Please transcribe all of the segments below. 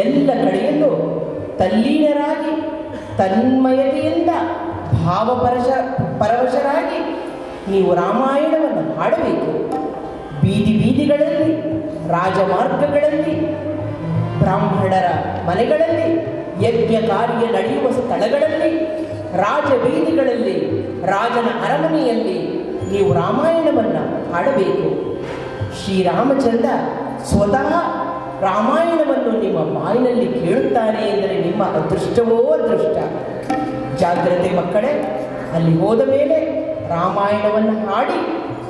ಎಲ್ಲ ಕಡೆಯಲ್ಲೂ ತಲ್ಲೀನರಾಗಿ ತನ್ಮಯತೆಯಿಂದ ಪರವಶರಾಗಿ ನೀವು ರಾಮಾಯಣವನ್ನು ಹಾಡಬೇಕು. ಬೀದಿ ಬೀದಿಗಳಲ್ಲಿ, ರಾಜಮಾರ್ಗಗಳಲ್ಲಿ, ಬ್ರಾಹ್ಮಣರ ಮನೆಗಳಲ್ಲಿ, ಯಜ್ಞ ಕಾರ್ಯ ನಡೆಯುವ ಸ್ಥಳಗಳಲ್ಲಿ, ರಾಜಬೀದಿಗಳಲ್ಲಿ, ರಾಜನ ಅರಮನೆಯಲ್ಲಿ ನೀವು ರಾಮಾಯಣವನ್ನು ಹಾಡಬೇಕು. ಶ್ರೀರಾಮಚಂದ್ರ ಸ್ವತಃ ರಾಮಾಯಣವನ್ನು ನಿಮ್ಮ ಬಾಯಿನಲ್ಲಿ ಕೇಳುತ್ತಾನೆ ಎಂದರೆ ನಿಮ್ಮ ಅದೃಷ್ಟವೋ ಅದೃಷ್ಟ. ಜಾಗ್ರತೆ ಮಕ್ಕಳೇ, ಅಲ್ಲಿ ಹೋದ ಮೇಲೆ ರಾಮಾಯಣವನ್ನು ಹಾಡಿ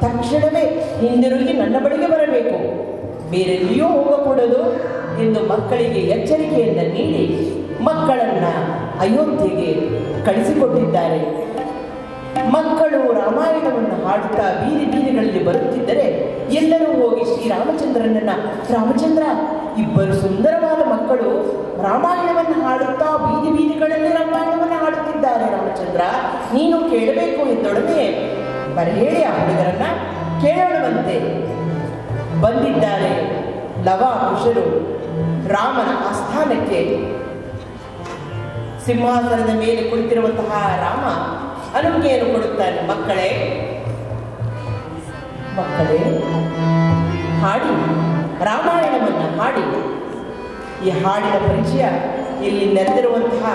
ತಕ್ಷಣವೇ ಹಿಂದಿರುಗಿ ನನ್ನ ಬಳಿಗೆ ಬರಬೇಕು, ಬೇರೆಲ್ಲಿಯೂ ಹೋಗಕೂಡದು ಎಂದು ಮಕ್ಕಳಿಗೆ ಎಚ್ಚರಿಕೆಯನ್ನು ನೀಡಿ ಮಕ್ಕಳನ್ನು ಅಯೋಧ್ಯೆಗೆ ಕಳಿಸಿಕೊಟ್ಟಿದ್ದಾರೆ. ಮಕ್ಕಳು ರಾಮಾಯಣವನ್ನು ಹಾಡುತ್ತಾ ಬೀದಿ ಬೀದಿಗಳಲ್ಲಿ ಬರುತ್ತಿದ್ದರೆ ಎಲ್ಲರೂ ಹೋಗಿ ಶ್ರೀರಾಮಚಂದ್ರನನ್ನು, ರಾಮಚಂದ್ರ, ಇಬ್ಬರು ಸುಂದರವಾದ ಮಕ್ಕಳು ರಾಮಾಯಣವನ್ನು ಹಾಡುತ್ತಾ ಬೀದಿ ಬೀದಿಗಳಲ್ಲಿ ರಾಮಾಯಣವನ್ನು ಹಾಡುತ್ತಿದ್ದಾರೆ, ರಾಮಚಂದ್ರ ನೀನು ಕೇಳಬೇಕು ಎಂದೊಡನೆ ಬರಹೇಳಿ ಆ ಹುಡುಗರನ್ನ ಕೇಳೋಣವಂತೆ. ಬಂದಿದ್ದಾರೆ ಲವ ಕುಶರು ರಾಮನ ಆಸ್ಥಾನಕ್ಕೆ. ಸಿಂಹಾಸನದ ಮೇಲೆ ಕುಳಿತಿರುವಂತಹ ರಾಮ ಅನುಜ್ಞೆಯನ್ನು ಕೊಡುತ್ತಾನೆ. ಮಕ್ಕಳೇ ಹಾಡಿ, ರಾಮಾಯಣವನ್ನು ಹಾಡಿ. ಈ ಹಾಡಿನ ಪರಿಚಯ ಇಲ್ಲಿ ನೆರೆದಿರುವಂತಹ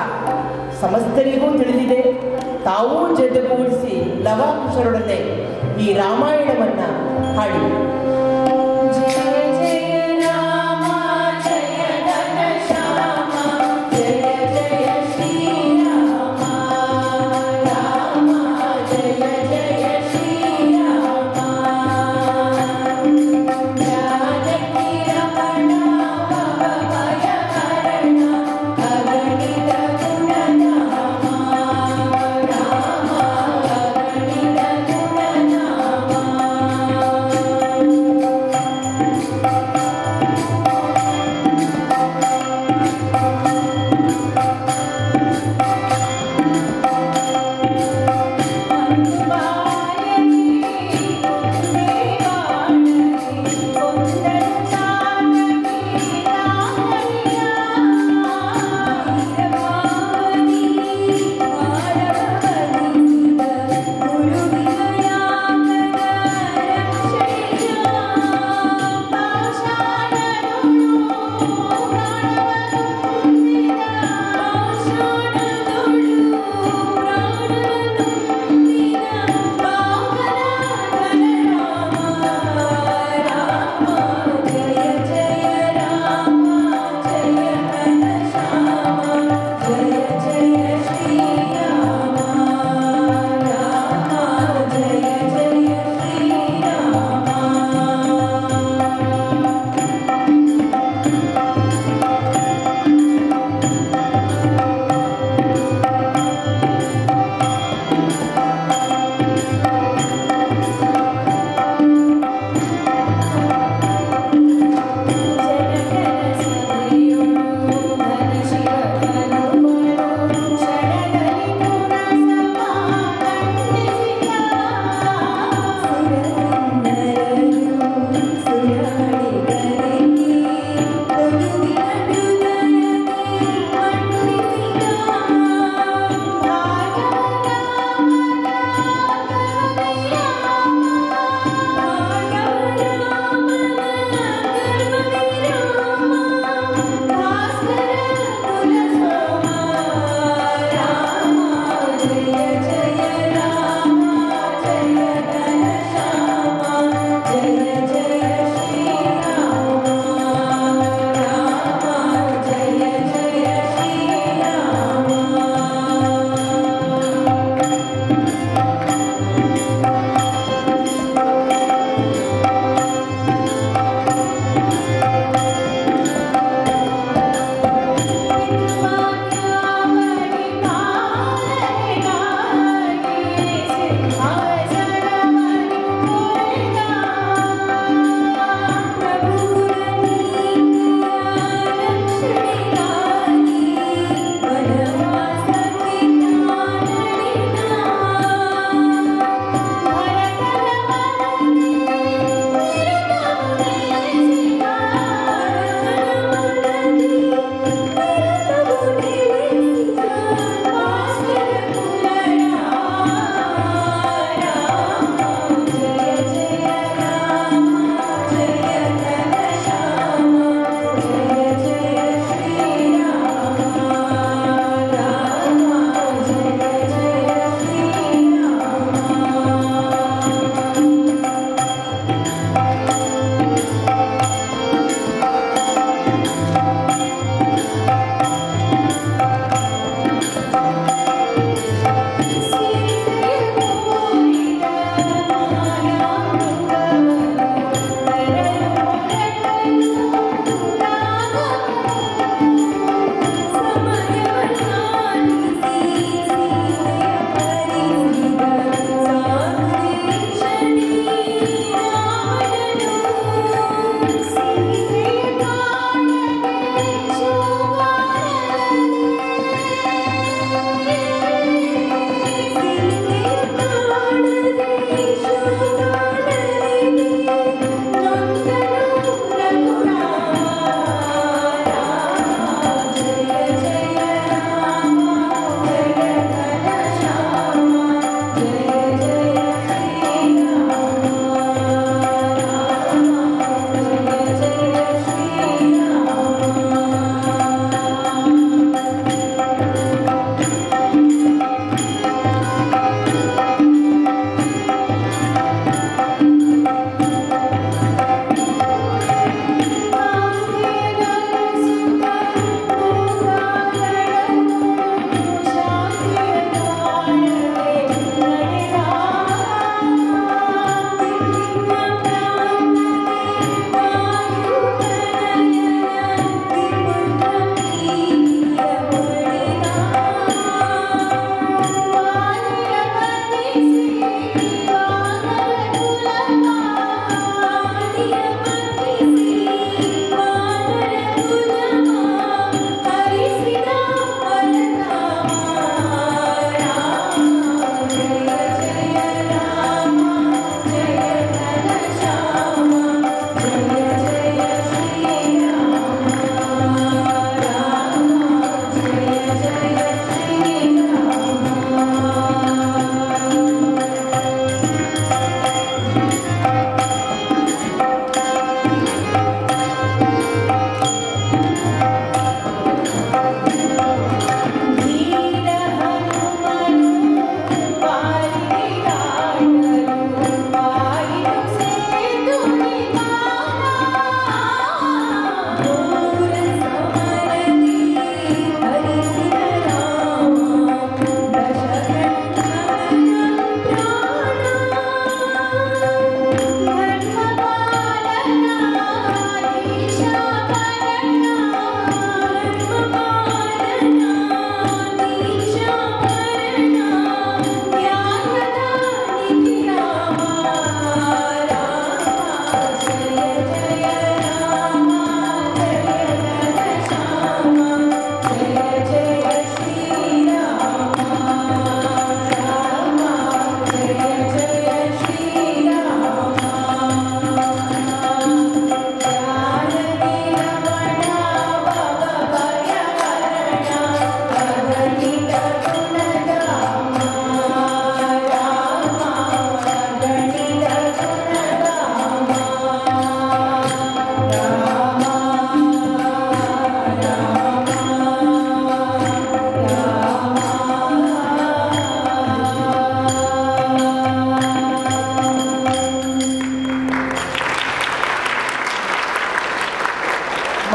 ಸಮಸ್ತರಿಗೂ ತಿಳಿದಿದೆ. ತಾವೂ ಜೊತೆಗೂಡಿಸಿ ಲವಾಕುಶರೊಡನೆ ಈ ರಾಮಾಯಣವನ್ನು ಹಾಡಿ.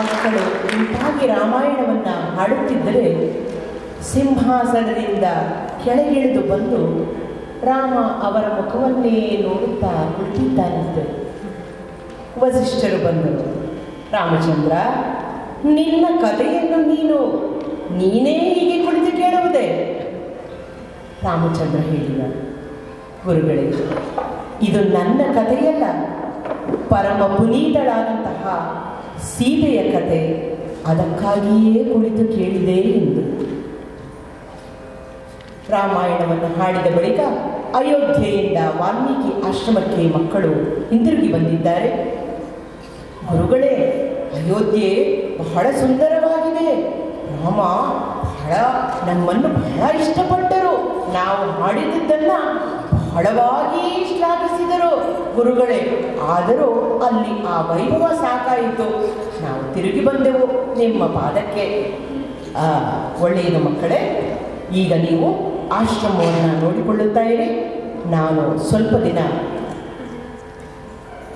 ಮಕ್ಕಳು ಇಂತಾಗಿ ರಾಮಾಯಣವನ್ನು ಹಾಡುತ್ತಿದ್ದರೆ ಸಿಂಹಾಸನದಿಂದ ಕೆಳಗಿಳಿದು ಬಂದು ರಾಮ ಅವರ ಮುಖವನ್ನೇ ನೋಡುತ್ತಾ ಕುಳಿತಿದ್ದಾನಂತೆ. ವಸಿಷ್ಠರು ಬಂದರು. ರಾಮಚಂದ್ರ, ನಿನ್ನ ಕಥೆಯನ್ನು ನೀನೇ ಹೀಗೆ ಕುಳಿತು ಕೇಳುವುದೇ? ರಾಮಚಂದ್ರ ಹೇಳಿದ, ಗುರುಗಳೇ, ಇದು ನನ್ನ ಕಥೆಯಲ್ಲ, ಪರಮ ಪುನೀತಳಾದಂತಹ ಸೀತೆಯ ಕಥೆ, ಅದಕ್ಕಾಗಿಯೇ ಕುಳಿತು ಕೇಳಿದೆ ಎಂದು. ರಾಮಾಯಣವನ್ನು ಹಾಡಿದ ಬಳಿಕ ಅಯೋಧ್ಯೆಯಿಂದ ವಾಲ್ಮೀಕಿ ಆಶ್ರಮಕ್ಕೆ ಮಕ್ಕಳು ಹಿಂದಿರುಗಿ ಬಂದಿದ್ದಾರೆ. ಗುರುಗಳೇ, ಅಯೋಧ್ಯೆ ಬಹಳ ಸುಂದರವಾಗಿದೆ. ರಾಮ ನಮ್ಮನ್ನು ಬಹಳ ಇಷ್ಟಪಟ್ಟರು. ನಾವು ಮಾಡಿದ್ದನ್ನು ಬಹಳವಾಗಿ ಶ್ಲಾಘಿಸಿದರು. ಗುರುಗಳೇ, ಆದರೂ ಅಲ್ಲಿ ಆ ವೈಭವ ಸಾಕಾಯಿತು. ನಾವು ತಿರುಗಿ ಬಂದೆವು ನಿಮ್ಮ ಪಾದಕ್ಕೆ. ಒಳ್ಳೆಯದು ಮಕ್ಕಳೇ, ಈಗ ನೀವು ಆಶ್ರಮವನ್ನು ನೋಡಿಕೊಳ್ಳುತ್ತಾ ಇರಿ. ನಾನು ಸ್ವಲ್ಪ ದಿನ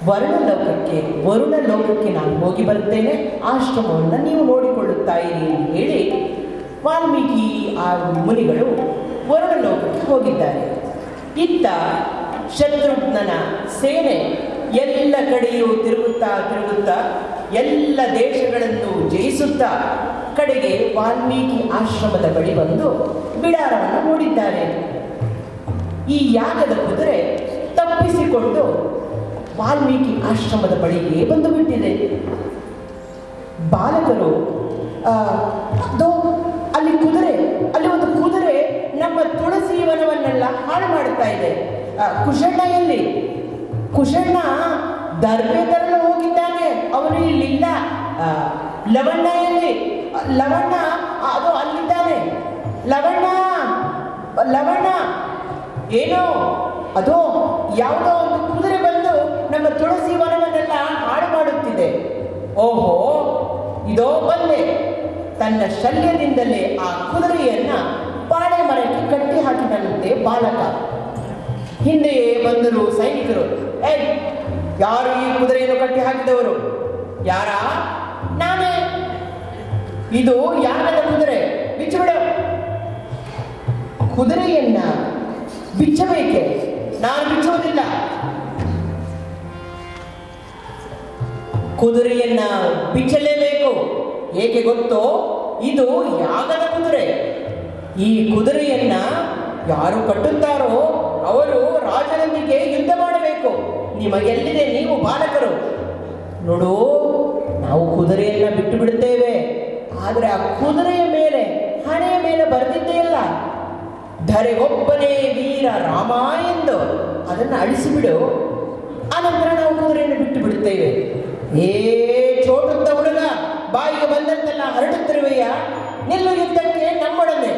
ವರುಣ ಲೋಕಕ್ಕೆ ನಾನು ಹೋಗಿ ಬರುತ್ತೇನೆ. ಆಶ್ರಮವನ್ನು ನೀವು ನೋಡಿಕೊಳ್ಳುತ್ತಾ ಇರಿ ಎಂದು ಹೇಳಿ ವಾಲ್ಮೀಕಿ ಆ ಮುನಿಗಳು ವರುಣ ಲೋಕಕ್ಕೆ ಹೋಗಿದ್ದಾರೆ. ಇತ್ತ ಶತ್ರುಘ್ನನ ಸೇನೆ ಎಲ್ಲ ಕಡೆಯೂ ತಿರುಗುತ್ತಾ ಎಲ್ಲ ದೇಶಗಳನ್ನು ಜಯಿಸುತ್ತಾ ಕಡೆಗೆ ವಾಲ್ಮೀಕಿ ಆಶ್ರಮದ ಬಳಿ ಬಂದು ಬಿಡಾರವನ್ನು ನೋಡಿದ್ದಾರೆ. ಈ ಯಾಗದ ಕುದುರೆ ತಪ್ಪಿಸಿಕೊಂಡು ವಾಲ್ಮೀಕಿ ಆಶ್ರಮದ ಬಳಿಗೆ ಬಂದು ಬಿಟ್ಟಿದೆ. ಬಾಲಕರು ಅಲ್ಲಿ ಒಂದು ಕುದುರೆ ನಮ್ಮ ತುಳಸಿ ವನವನ್ನೆಲ್ಲ ಹಾಳು ಮಾಡುತ್ತಾ ಇದೆ. ಕುಶಣ್ಣ ದರ್ಬೆ ತರಲು ಹೋಗಿದ್ದಾನೆ, ಅವನು ಇಲ್ಲಿಲ್ಲ. ಲವಣ್ಣ ಅದು ಅಲ್ಲಿದ್ದಾನೆ. ಲವಣ್ಣ ಏನೋ ಅದು ಯಾವುದೋ ಒಂದು ಕುದುರೆ ಬಂದು ನಮ್ಮ ತುಳಸಿ ವನವನ್ನೆಲ್ಲ ಹಾಳು ಮಾಡುತ್ತಿದೆ. ಓಹೋ, ಇದೋ ಬಂದೆ. ತನ್ನ ಶಲ್ಯದಿಂದಲೇ ಆ ಕುದುರೆಯನ್ನ ಬಾಳೆ ಮರಕ್ಕೆ ಕಟ್ಟಿ ಹಾಕಿದಂತೆ ಬಾಲಕ. ಹಿಂದೆಯೇ ಬಂದರು ಸೈನಿಕರು. ಯಾರು ಈ ಕುದುರೆಯನ್ನು ಕಟ್ಟಿ ಹಾಕಿದವರು? ಯಾರ? ನಾನೇ. ಇದು ಯಾರದ ಕುದುರೆ? ಬಿಚ್ಚಿಬಿಡ. ಕುದುರೆಯನ್ನ ಬಿಚ್ಚಬೇಕೆ? ನಾನು ಬಿಚ್ಚುವುದಿಲ್ಲ. ಕುದುರೆಯನ್ನ ಬಿಚ್ಚಲೇಬೇಕು. ಏಕೆ ಗೊತ್ತೋ? ಇದು ಯಾಗದ ಕುದುರೆ. ಈ ಕುದುರೆಯನ್ನ ಯಾರು ಕಟ್ಟುತ್ತಾರೋ ಅವರು ರಾಜನೊಂದಿಗೆ ಯುದ್ಧ ಮಾಡಬೇಕು. ನಿಮಗೆಲ್ಲಿದೆ? ನೀವು ಬಾಲಕರು ನೋಡು, ನಾವು ಕುದುರೆಯನ್ನ ಬಿಟ್ಟು ಬಿಡುತ್ತೇವೆ. ಆದರೆ ಆ ಕುದುರೆಯ ಮೇಲೆ, ಹಣೆಯ ಮೇಲೆ ಬರೆದಿದ್ದೆಯಲ್ಲ, ಧರೆಗೊಬ್ಬನೇ ವೀರ ರಾಮ ಎಂದು, ಅದನ್ನು ಅಳಿಸಿಬಿಡು. ಆನಂತರ ನಾವು ಕುದುರೆಯನ್ನು ಬಿಟ್ಟು ಬಿಡುತ್ತೇವೆ. ಚೋಟುತ್ತ ಹುಡುಗ, ಬಾಯಿಗೆ ಬಂದಂತೆಲ್ಲ ಹರಡುತ್ತಿರುವೆಯ, ನಿಲ್ಲು ಯುದ್ಧಕ್ಕೆ ನಮ್ಮೊಡನೆ.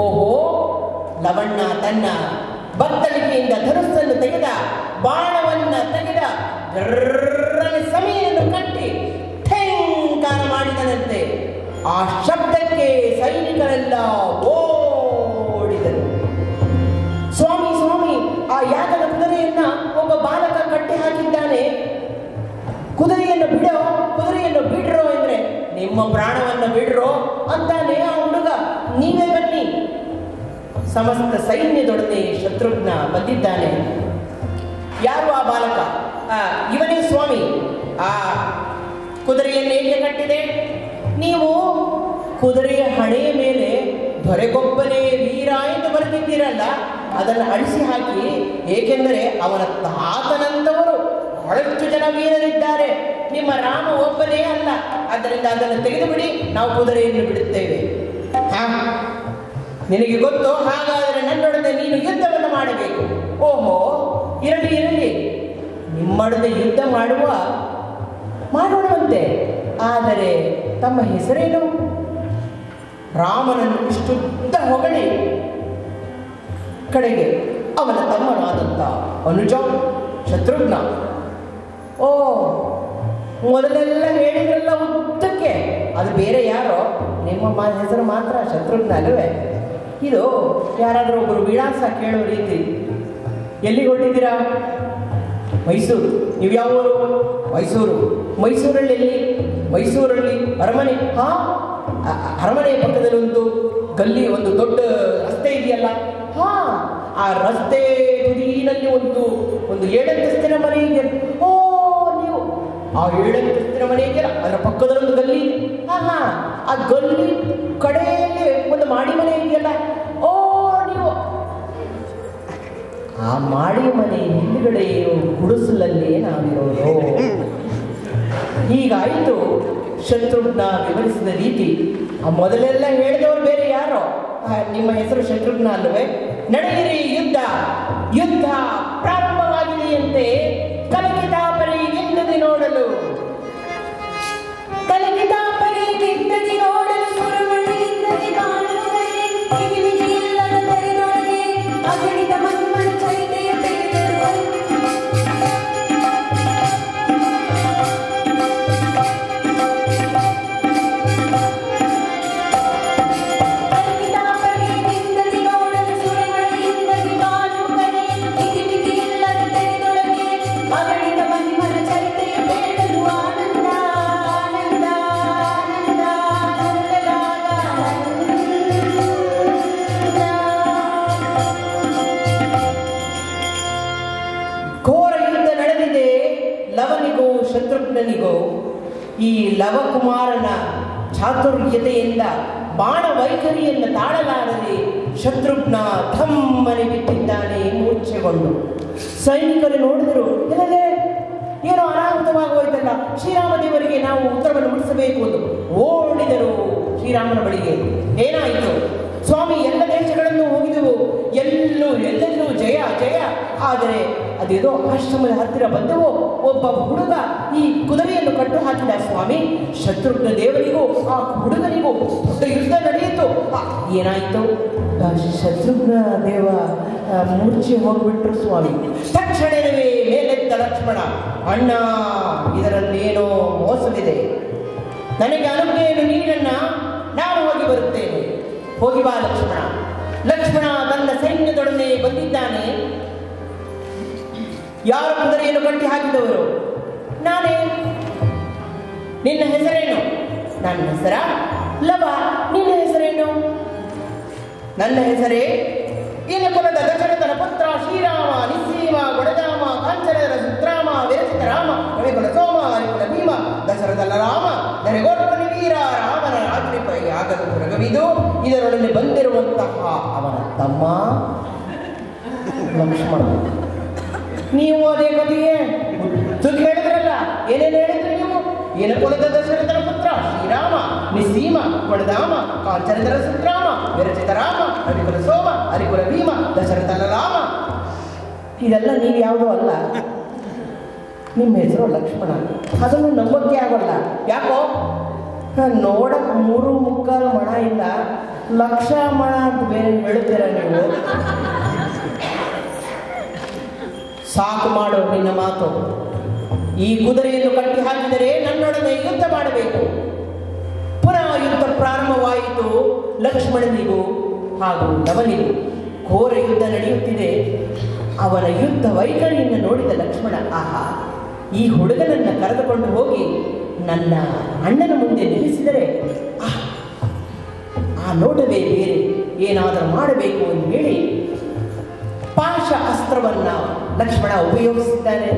ಓಹೋ, ಲವಣ್ಣ ತನ್ನ ಬತ್ತಳಿಕೆಯಿಂದ ಧನುಸ್ಸನ್ನು ತೆಗೆದ, ಬಾಣವನ್ನ ತೆಗೆದ, ಸಮಯನ್ನು ಕಟ್ಟಿ ಠೇಂಕಾರ ಮಾಡಿದನಂತೆ. ಆ ಶಬ್ದಕ್ಕೆ ಸೈನಿಕರೆಲ್ಲ ಓಡಿದರು. ಸ್ವಾಮಿ, ಆ ಯಾಗದ ಕುದುರೆಯನ್ನ ಒಬ್ಬ ಬಾಲಕ ಕಟ್ಟಿ ಹಾಕಿದ್ದಾನೆ. ಕುದುರೆಯನ್ನು ಬಿಡ್ರೋ ಅಂದ್ರೆ, ನಿಮ್ಮ ಪ್ರಾಣವನ್ನು ಬಿಡ್ರೋ ಅಂತಾನೆ ಆ ಹುಡುಗ. ನೀವೇ ಬನ್ನಿ. ಸಮಸ್ತ ಸೈನ್ಯದೊಡನೆ ಶತ್ರುಘ್ನ ಬಂದಿದ್ದಾನೆ. ಯಾರು ಆ ಬಾಲಕ? ಇವನೇ ಸ್ವಾಮಿ. ಆ ಕುದುರೆಯನ್ನು ಏಕೆ ಕಟ್ಟಿದೆ? ನೀವು ಕುದುರೆಯ ಹಣೆಯ ಮೇಲೆ ದೊರೆಗೊಬ್ಬನೇ ವೀರ ಎಂದು ಬರೆದಿದ್ದೀರಲ್ಲ, ಅದನ್ನು ಅಳಿಸಿ ಹಾಕಿ. ಏಕೆಂದರೆ ಅವನ ತಾತನಂತವರು ಬಹಳಷ್ಟು ಜನ ವೀರರಿದ್ದಾರೆ. ನಿಮ್ಮ ರಾಮ ಒಬ್ಬನೇ ಅಲ್ಲ. ಆದ್ದರಿಂದ ಅದನ್ನು ತೆಗೆದುಬಿಡಿ, ನಾವು ಕುದುರೆಯನ್ನು ಬಿಡುತ್ತೇವೆ. ನಿನಗೆ ಗೊತ್ತು? ಹಾಗಾದರೆ ನನ್ನೊಡನೆ ನೀನು ಯುದ್ಧವನ್ನು ಮಾಡಬೇಕು. ಓಹೋ, ಇರಲಿ, ನಿಮ್ಮೊಡನೆ ಯುದ್ಧ ಮಾಡೋಣವಂತೆ. ಆದರೆ ತಮ್ಮ ಹೆಸರೇನು? ರಾಮನನ್ನು ಇಷ್ಟುದ್ದ ಹೊಗಳಿ ಕಡೆಗೆ ಅವನ ತಮ್ಮನಾದಂಥ ಅನುಜ ಶತ್ರುಘ್ನ. ಮೊದಲೆಲ್ಲ ಹೇಳಿದ್ರಲ್ಲ ಉದ್ದಕ್ಕೆ, ಅದು ಬೇರೆ ಯಾರೋ, ನಿಮ್ಮ ಹೆಸರು ಮಾತ್ರ ಶತ್ರುಘ್ನ ಅಲ್ಲವೇ? ಇದು ಯಾರಾದರೂ ಒಬ್ಬರು ವಿಳಾಸ ಕೇಳೋ ರೀತಿ. ಎಲ್ಲಿಗೆ ಹೊರಟಿದ್ದೀರಾ? ಮೈಸೂರು. ನೀವು ಯಾವ ಊರು? ಮೈಸೂರಲ್ಲಿ ಎಲ್ಲಿ? ಮೈಸೂರಲ್ಲಿ ಅರಮನೆ, ಅರಮನೆಯ ಪಕ್ಕದಲ್ಲಿ ಒಂದು ಗಲ್ಲಿ, ಒಂದು ದೊಡ್ಡ ರಸ್ತೆ ಇದೆಯಲ್ಲ, ಆ ರಸ್ತೆ ತುದಿನಲ್ಲಿ ಒಂದು 7 ಅಂತಸ್ತಿನ ಮನೆ ಇದೆಯಲ್ಲ. ಓ, ನೀವು ಆ 7 ಅಂತಸ್ತಿನ ಮನೆ ಇದೆಯಲ್ಲ, ಅದರ ಪಕ್ಕದಲ್ಲಿ ಒಂದು ಗಲ್ಲಿ ಇದೆ. ಆ ಗಲ್ಲಿ ಕಡೆಯಲ್ಲಿ ಒಂದು ಮಾಡಿ ಮನೆ ಇದೆಯಲ್ಲ. ಓ, ನೀವು ಆ ಮಾಡಿ ಮನೆ ಹಿಂದುಗಡೆ ಗುಡಿಸಲಲ್ಲಿ ನಾವಿರೋದು. ಹೀಗಾಯಿತು ಶತ್ರುಘ್ನ ವಿವರಿಸಿದ ರೀತಿ. ಆ ಮೊದಲೆಲ್ಲ ಹೇಳಿದವರು ಬೇರೆ ಯಾರೋ, ನಿಮ್ಮ ಹೆಸರು ಶತ್ರುಘ್ನ ಅಲ್ಲವೇ? ನಡೆಯಿರಿ, ಯುದ್ಧ ಯುದ್ಧ ಪ್ರಾರಂಭವಾಗಿದೆಯಂತೆ. ಕಲಿಕಿತಾಪರಿ ಗೆದ್ದದಿ ನೋಡಲು, ಕಲಿಕಿತಾಪರಿ ಗೆದ್ದದಿ ನೋಡಲು, ಸುರಮಣಿಯಿಂದದಿ ಕಾಣುವುದೇ ಮಿಗಿಮಿಗಿಯಿಲ್ಲದ ತೆರೆದೊಳಗೆ ಅಗಣಿತ ಮನ್ಮನ ಚೈತೆಯ ತೆರೆದರು. ಲವನಿಗೂ ಶತ್ರುಘ್ನಿಗೂ ಈ ಲವಕುಮಾರನ ಚಾತುರ್ಯತೆಯಿಂದ ಬಾಣ ವೈಖರಿಯನ್ನು ತಾಳಲಾರದೆ ಶತ್ರುಘ್ನ ಧಮ್ಮನೆ ಬಿಟ್ಟಿದ್ದಾನೆ ಮೂರ್ಛೆಗೊಂಡು. ಸೈನಿಕರು ನೋಡಿದರು, ಇಲ್ಲದೆ ಏನೋ ಅನಾಹುತವಾಗೋಯ್ತಲ್ಲ, ಶ್ರೀರಾಮದೇವರಿಗೆ ನಾವು ಉತ್ತರವನ್ನು ಮುಟ್ಟಿಸಬೇಕು ಎಂದು ಓಡಿದರು ಶ್ರೀರಾಮನ ಬಳಿಗೆ. ಏನಾಯಿತು ಸ್ವಾಮಿ? ಎಲ್ಲ ದೇಶಗಳನ್ನು ಹೋಗಿದೆವು, ಎಲ್ಲೆಲ್ಲೂ ಜಯ ಜಯ. ಆದರೆ ಅದೇದೋ ಆಶ್ರಮದ ಹತ್ತಿರ ಬಂದೆವು, ಒಬ್ಬ ಹುಡುಗ ಈ ಕುದುರೆಯನ್ನು ಕಟ್ಟು ಹಾಕಿದ ಸ್ವಾಮಿ. ಶತ್ರುಘ್ನ ದೇವರಿಗೂ ಆ ಹುಡುಗನಿಗೂ ದೊಡ್ಡ ಯುದ್ಧ ನಡೆಯಿತು. ಏನಾಯಿತು? ಶತ್ರುಘ್ನ ದೇವ ಮೂರ್ಛೆ ಹೋಗ್ಬಿಟ್ರು ಸ್ವಾಮಿ. ತಕ್ಷಣವೇ ಮೇಲೆತ್ತ ಲಕ್ಷ್ಮಣ, ಅಣ್ಣ ಇದರಲ್ಲೇನೋ ಮೋಸವಿದೆ, ನನಗೆ ಅನುಜ್ಞೆಯನ್ನು ನೀಡಣ್ಣ, ನಾನು ಹೋಗಿ ಬರುತ್ತೇನೆ. ಹೋಗಿ ಬಾ ಲಕ್ಷ್ಮಣ. ಲಕ್ಷ್ಮಣ ತನ್ನ ಸೈನ್ಯದೊಡನೆ ಬಂದಿದ್ದಾನೆ. ಯಾರು ಕುದುರೆಯನ್ನು ಕಟ್ಟಿ ಹಾಕಿದವರು? ನಾನೇ. ನಿನ್ನ ಹೆಸರೇನು? ನನ್ನ ಹೆಸರ ಲವ. ನಿನ್ನ ಹೆಸರೇನು? ನನ್ನ ಹೆಸರೇ ಇನಕುಲದ ದಶರಥನ ಪುತ್ರ ಶ್ರೀರಾಮ, ನಿಸ್ಸೀಮ, ಗೊಡದಾಮ, ಕಾಂಚನರ ಸುತ್ರಾಮ, ವಿರಚಿತ ರಾಮ, ಕವಿಕುಲ ಸೋಮ, ಹರಿಕುಲ ಭೀಮ, ದಶರಥನ ರಾಮ, ದರೆಗೋರ್ಪನಿ ವೀರ, ರಾಮನ ರಾತ್ರಿಪೈ ಆಗದು ರಗವಿದು. ಇದರೊಡನೆ ಬಂದಿರುವಂತಹ ಅವನ ತಮ್ಮ ಲಕ್ಷ್ಮಣ. ನೀವು ಅದೇ ಕಥೆಯೇ ಸುದ್ದಿ ಹೇಳಿದ್ರಲ್ಲ, ಏನೇನು ಹೇಳಿದ್ರಿ ನೀವು? ಇನಕುಲದ ದಶರಥನ ಪುತ್ರ ಶ್ರೀರಾಮ, ನಿಸ್ಸೀಮ, ಗೊಡದಾಮ, ಕಾಂಚನರ ಸುತ್ರಾಮ, ವಿರಚಿತ ರಾಮ, ಕವಿಕುಲ ಸೋಮ, ಹರಿಕುಲ ಭೀಮ, ದಶರಥನ ರಾಮ. ಇದೆಲ್ಲ ನೀವು ಯಾವುದೂ ಅಲ್ಲ. ನಿಮ್ಮ ಹೆಸರು ಲಕ್ಷ್ಮಣ. ಅದನ್ನು ನಂಬಕ್ಕೆ ಆಗೋಲ್ಲ. ಯಾಕೋ? ನೋಡಕ್ಕೆ 3.75 ಮಣ ಇಲ್ಲ, ಲಕ್ಷ ಮಣ ಅಂತ ಬೇರೆ ಹೇಳುತ್ತೀರ ನೀವು. ಸಾಕು ಮಾಡು ನಿನ್ನ ಮಾತು. ಈ ಕುದುರೆಯನ್ನು ಕಟ್ಟಿ ಹಾಕಿದರೆ ನನ್ನೊಡನೆ ಯುದ್ಧ ಮಾಡಬೇಕು. ಪುನಃ ಯುದ್ಧ ಪ್ರಾರಂಭವಾಯಿತು. ಲಕ್ಷ್ಮಣನಿಗೂ ಹಾಗೂ ಲವನಿಗೂ ಘೋರ ಯುದ್ಧ ನಡೆಯುತ್ತಿದೆ. ಅವನ ಯುದ್ಧ ವೈಖರಿಯನ್ನು ನೋಡಿದ ಲಕ್ಷ್ಮಣ, ಆಹಾ, ಈ ಹುಡುಗನನ್ನು ಕರೆದುಕೊಂಡು ಹೋಗಿ ನನ್ನ ಅಣ್ಣನ ಮುಂದೆ ನಿಲ್ಲಿಸಿದರೆ ಆ ನೋಟವೇ ಬೇರೆ, ಏನಾದರೂ ಮಾಡಬೇಕು ಎಂದು ಹೇಳಿ ಪಾಶ ಅಸ್ತ್ರವನ್ನ ಲಕ್ಷ್ಮಣ ಉಪಯೋಗಿಸಿದ್ದಾನೆ.